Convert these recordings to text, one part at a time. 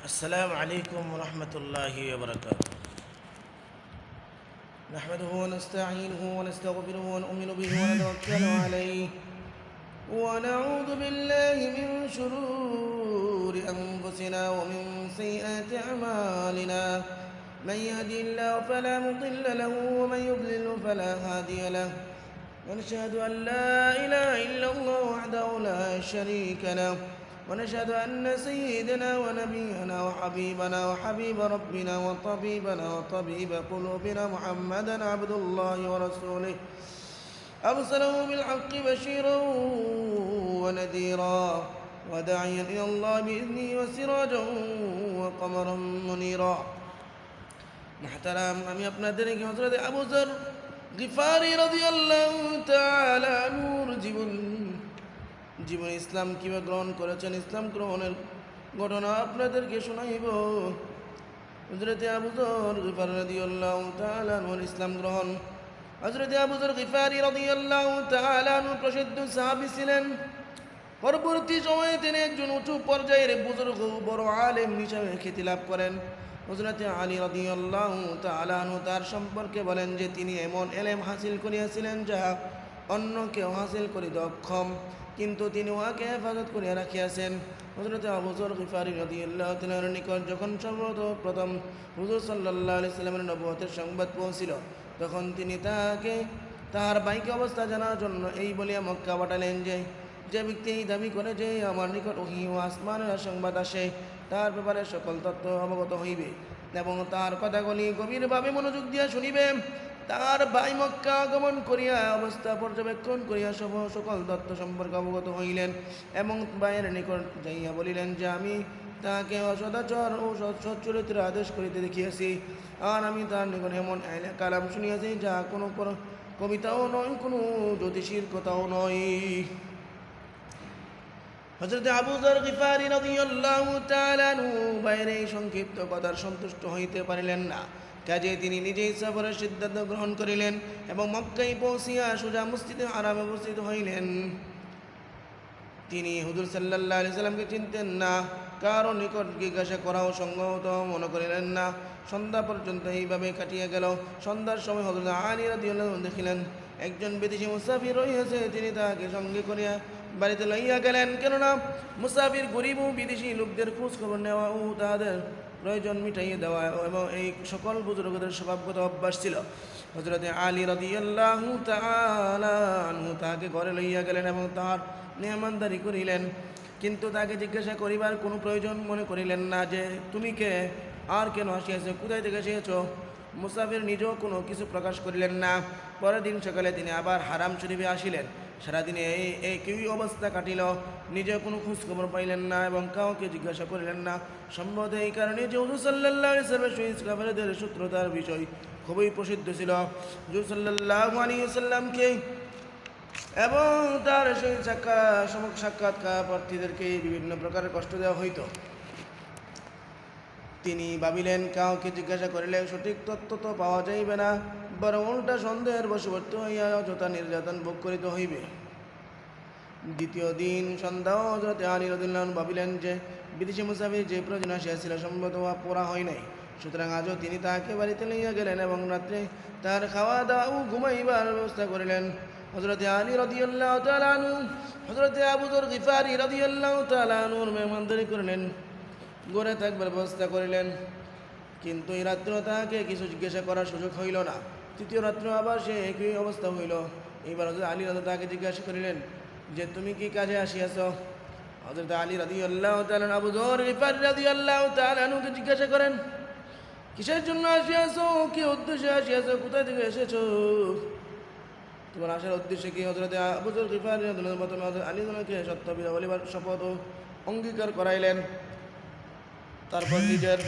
السلام عليكم ورحمة الله وبركاته. نحمده ونستعينه ونستغفره ونؤمن به ونتوكل عليه ونعوذ بالله من شرور أنفسنا ومن سيئات أعمالنا. من يهدي الله فلا مضل له ومن يضلل فلا هادي له. ونشهد أن لا إله إلا الله وحده لا شريك له. ونشهد أن سيدنا ونبينا وحبيبنا وحبيب ربنا وطبيبنا وطبيب قلوبنا محمدا عبد الله ورسوله أرسله بالحق بشيرا ونذيرا وداعيا إلى الله بإذنه وسراجا وقمرا منيرا. محترم আমি আপনাদেরকে হযরত আবু যর গিফারি রাদিয়াল্লাহু তাআলা আনহুর জীবন ইসলাম কিভাবে গ্রহণ করেছেন, ইসলাম গ্রহণের ঘটনা আপনাদেরকে শোনাইব। হযরত আবু যর গিফারি রাদিয়াল্লাহু তাআলা আনহুর ইসলাম গ্রহণ। হযরত আবু যর গিফারি রাদিয়াল্লাহু তাআলা আনহু প্রসিদ্ধ সাহাবী ছিলেন। পরবর্তী সময়ে তিনি একজন উঁচু পর্যায়ের বুজুর্গ বড় আলেম হিসেবে খ্যাতি লাভ করেন। হযরত আলী রাদিয়াল্লাহু তাআলা আনহু তার সম্পর্কে বলেন যে তিনি এমন ইলম হাসিল করিয়াছিলেন যা অন্য কেউ হাসিল করিতে অক্ষম, কিন্তু তিনি উহাকে হেফাজত করিয়া রাখিয়াছেন। হযরত আবু যর গিফারি রাদিয়াল্লাহু তাআলার নিকট যখন সর্বপ্রথম হুজুর সাল্লাল্লাহু আলাইহি সাল্লামের নবুয়তের সংবাদ পৌঁছিল, তখন তিনি তাহার বাইকে অবস্থা জানার জন্য এই বলিয়া মক্কা পাঠালেন যে ব্যক্তি এই দাবি করে যে আমার নিকট ওহী ও আসমানের সংবাদ আসে, তার ব্যাপারে সকল তথ্য অবগত হইবে এবং তার কথাগুলি গভীরভাবে মনোযোগ দিয়া শুনিবে। তার ভাই মক্কা আগমন করিয়া অবস্থা পর্যবেক্ষণ করিয়া সকল তথ্য সম্পর্কে অবগত হইলেন এবং ভাইয়ের নিকট যাইয়া বলিলেন যে আমি তাহাকে অসদাচর ও সচ্চরিত্র আদেশ করিতে দেখিয়াছি, আর আমি তার নিকট এমন কালাম শুনিয়াছি যা কোনো কবিতাও নয়, কোনো জ্যোতিষীর কথাও নয়। হযরত আবু যর গিফারি রাদিয়াল্লাহু তাআলা আনহু ভাইয়ের এই সংক্ষিপ্ত কথার সন্তুষ্ট হইতে পারিলেন না। কাজে তিনি নিজেই সফরের সিদ্ধান্ত গ্রহণ করিলেন এবং মক্কায় পৌঁছিয়া সোজা মসজিদে হারামে উপস্থিত হইলেন। তিনি হুজুর সাল্লাল্লাহু আলাইহি সাল্লামকে চিনতেন না, কারো নিকট জিজ্ঞাসা করাও সঙ্গত মনে করিলেন না। সন্ধ্যা পর্যন্ত এইভাবে কাটিয়া গেল। সন্ধ্যার সময় হযরত আলী রাদিয়াল্লাহু আনহু দেখিলেন একজন বিদেশি মুসাফির রহিয়াছে। তিনি তাহাকে সঙ্গে করিয়া বাড়িতে লইয়া গেলেন, কেননা মুসাফির গরিব ও বিদেশি লোকদের খোঁজ খবর নেওয়া ও তাহাদের প্রয়োজন মিটাইয়ে দেওয়া এবং এই সকল বুজুর্গদের স্বভাবগত অভ্যাস ছিল। হযরত আলী রাদিয়াল্লাহু তাআলা আনহু তাহাকে ঘরে লইয়া গেলেন এবং তাহার মেহমানদারি করিলেন, কিন্তু তাকে জিজ্ঞাসা করিবার কোনো প্রয়োজন মনে করিলেন না যে তুমি কে, আর কেন আসিয়াছ, কোথায় থেকে এসেছ। মুসাফির নিজেও কোনো কিছু প্রকাশ করিলেন না। পরের দিন সকালে তিনি আবার হারাম শরীফে আসিলেন। সারাদিনে একই অবস্থা কাটিল। নিজেও কোনো খোঁজখবর পাইলেন না এবং কাউকে জিজ্ঞাসা করিলেন না। সম্ভবত এই কারণে যে হুজুর সাল্লাল্লাহু আলাইহি ওয়াসাল্লামের সহিত কাফেরদের শত্রুতার বিষয় খুবই প্রসিদ্ধ ছিল। হুজুর সাল্লাল্লাহু আলাইহি ওয়াসাল্লামকে এবং তার সহিত সাক্ষাৎকার প্রার্থীদেরকে বিভিন্ন প্রকারের কষ্ট দেওয়া হইত। তিনি ভাবিলেন কাউকে জিজ্ঞাসা করিলে সঠিক তথ্য তো পাওয়া যাইবে না, বরং উল্টা সন্দেহের বশবর্তী হইয়া অযথা নির্যাতন ভোগ করিতে হইবে। দ্বিতীয় দিন সন্ধ্যা হযরত আলী রাদিয়াল্লাহু আনহু ভাবিলেন যে বিদেশি মুসাফির যে প্রয়োজন আসিয়াছিল সম্ভবত পুরা হয় নাই, সুতরাং আজও তিনি তাহাকে বাড়িতে লইয়া গেলেন এবং রাত্রে তার খাওয়া দাওয়া ও ঘুমাইবার ব্যবস্থা করিলেন। হযরত আলী রাদিয়াল্লাহু তাআলা আনহু হযরত আবু যর গিফারি রাদিয়াল্লাহু তাআলা আনহুর মেহমানদারি করিলেন, ঘরে থাকবার ব্যবস্থা করিলেন, কিন্তু এই রাত্রেও তাহাকে কিছু জিজ্ঞাসা করার সুযোগ হইল না। তৃতীয় রাত্রে আবার সে একই অবস্থা হইল। এইবার হযরত আলী রাদিয়াল্লাহু তাহাকে জিজ্ঞাসা করিলেন যে তুমি কি কাজে আসিয়াছ। হযরত আলী রাদিয়াল্লাহু তাআলা আবু যর গিফারি রাদিয়াল্লাহু তাআলা আনহুকে জিজ্ঞাসা করেন, কিসের জন্য আসিয়াছ, কি উদ্দেশ্যে আসিয়াছ, কোথায় থেকে এসেছো, তোমার আসার উদ্দেশ্যে কি। হযরত আবু যর গিফারি রাদিয়াল্লাহু তাআলা প্রথমে হযরত আলী রাদিয়াল্লাহুকে সত্য বলিবার শপথ ও অঙ্গীকার করাইলেন। তারপর নিজের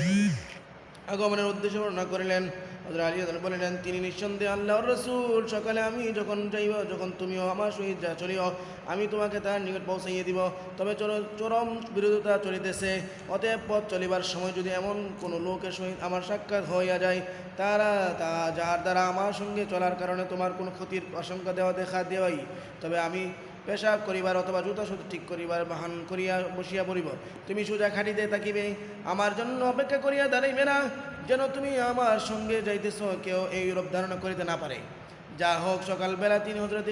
আগমনের উদ্দেশ্য বর্ণনা করিলেন। হযরত আলী রাদিয়াল্লাহু বলিলেন, তিনি নিঃসন্দেহে আল্লাহর রাসূল। সকালে আমি যখন যাইব, যখন তুমিও আমার সহিত চলিও, আমি তোমাকে তার নিকট পৌঁছাইয়া দিব। তবে চরম বিরোধিতা চলিতেছে, অতএব পথ চলিবার সময় যদি এমন কোনো লোকের সহিত আমার সাক্ষাৎ হইয়া যায় যার দ্বারা আমার সঙ্গে চলার কারণে তোমার কোনো ক্ষতির আশঙ্কা দেখা দেওয়াই, তবে আমি পেশাব করিবার অথবা জুতা ঠিক করিবার বাহান করিয়া বসিয়া পড়িব, তুমি সোজা খাটিতে তাকিবে, আমার জন্য অপেক্ষা করিয়া দাঁড়াইবে না, যেন তুমি আমার সঙ্গে যাইতেছ কেউ এইরূপ ধারণা করিতে না পারে। যা হোক, সকালবেলা তিনি হযরত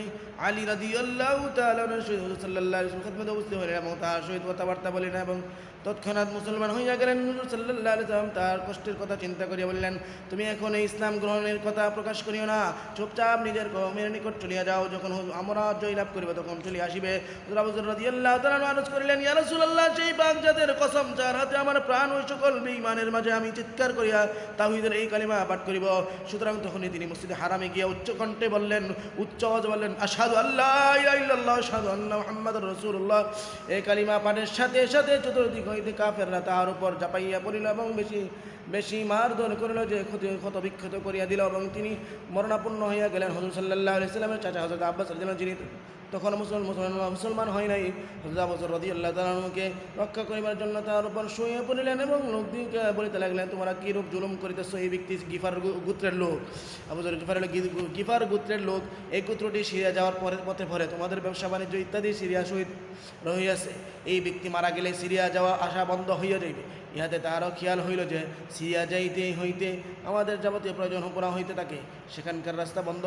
আলী রাদিয়াল্লাহু তাআলা রাসূলুল্লাহ সাল্লাল্লাহু আলাইহি ওয়াসাল্লামের খেদমতে উপস্থিত হলেন এবং তার সহিত কথাবার্তা বলিলেন এবং তৎক্ষণাৎ মুসলমান হইয়া গেলেন। হুজুর সাল্লাল্লাহু আলাইহি ওয়াসাল্লাম তার কষ্টের কথা চিন্তা করিয়া বললেন, তুমি এখন এই ইসলাম গ্রহণের কথা প্রকাশ করিও না, চুপচাপ নিজের কওমের নিকট চলিয়া যাও, যখন আমরা জয়লাভ করিব তখন চলিয়া আসিবে। হুজুর আবু যর রাদিয়াল্লাহু তাআলা আরজ করিলেন, ইয়া রাসূলুল্লাহ, সেই বাগজাতের কসম যার হাতে আমার প্রাণ, ওই সকল বেঈমানের মাঝে আমি চিৎকার করিয়া তাওহীদের এই কালিমা পাঠ করিব। সুতরাং তখনই তিনি মসজিদে হারামে গিয়া উচ্চ কণ্ঠে বললেন, উচ্চ আওয়াজে বললেন, আশহাদু আল্লা ইলাহা ইল্লাল্লাহ আশহাদু আন্না মুহাম্মাদুর রাসূলুল্লাহ। এই কালিমা পাঠের সাথে সাথে চতুর্দিক হইতে কাফেররা তাহার উপর ঝাঁপাইয়া পড়িল এবং বেশি বেশি মারধর করিল, যে ক্ষত বিক্ষত করিয়া দিল এবং তিনি মরণাপন্ন হইয়া গেলেন। হুজুর সাল্লাল্লাহু আলাইহি ওয়াসাল্লামের চাচা হযরত আব্বাস রাদিয়াল্লাহু আনহু, যিনি তখন মুসলমান হয় নাই, হযরত আবু বকর রাদিয়াল্লাহু তাআলা আনহুকে রক্ষা করিবার জন্য তার উপর শুইয়া পড়িলেন এবং লোকদিকে বলিতে লাগলেন, তোমরা কি রূপ জুলুম করিতেছ? এই ব্যক্তি গিফার গোত্রের লোক। আবু বকর গিফার গোত্রের লোক। এই গোত্রটি সিরিয়া যাওয়ার পথে পরে তোমাদের ব্যবসা বাণিজ্য ইত্যাদি সিরিয়া সহিত রহিয়াছে। এই ব্যক্তি মারা গেলে সিরিয়া যাওয়া আসা বন্ধ হইয়া যাইবে। ইহাতে তাহারও খেয়াল হইল যে সিরিয়া যাইতে হইতে আমাদের যাবতীয় প্রয়োজন পুরা হইতে থাকে, সেখানকার রাস্তা বন্ধ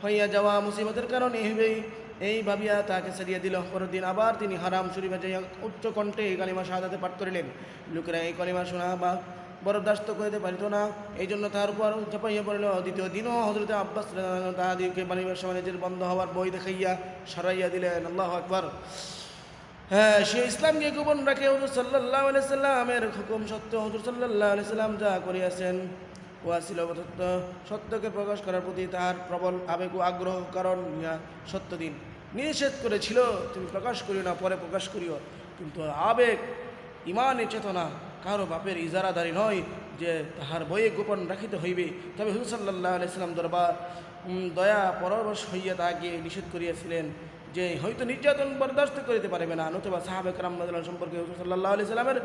হইয়া যাওয়া মুসিবতের কারণে হইবেই। এই ভাবিয়া তাকে ছাড়িয়া দিল। পরের দিন আবার তিনি হারাম শরীফে যাইয়া উচ্চ কণ্ঠে এই কালিমা শাহাদাতে পাঠ করিলেন। লোকেরা এই কালিমা শোনা বা বরদাস্ত করিতে পারিত না, এই জন্য তার উপর ঝাঁপাইয়া পড়িল। দ্বিতীয় দিনও হযরত আব্বাস তাহাদিকে ব্যবসা বাণিজ্যের বন্ধ হওয়ার বই দেখাইয়া সরাইয়া দিলেন। আল্লাহু আকবার। হ্যাঁ, সে ইসলামকে গোপন রাখে। হুজুর সাল্লাল্লাহু আলাইহি সাল্লামের হুকুম সত্য, হুজুর সাল্লাল্লাহু আলাইহি সাল্লাম যা করিয়াছেন উহা ছিল সত্যকে প্রকাশ করার প্রতি তাহার প্রবল আবেগ ও আগ্রহ, কারণ ইহা সত্য দিন নিষেধ করেছিল তুমি প্রকাশ করিও না, পরে প্রকাশ করিও। কিন্তু আবেগ, ইমানের চেতনা কারো বাপের ইজারাদারি নয় যে তাহার বইয়ে গোপন রাখিতে হইবে। তবে হুজুর সাল্লাল্লাহু আলাইহি সাল্লাম দরবার দয়া পরবশ হইয়া তাহাকে নিষেধ করিয়াছিলেন যে হয়তো নির্যাতন বরদাস্ত করিতে পারবে না, নতুবা সাহাবে কেরাম সম্পর্কে হুজুর সাল্লাল্লাহু আলাইহি সাল্লামের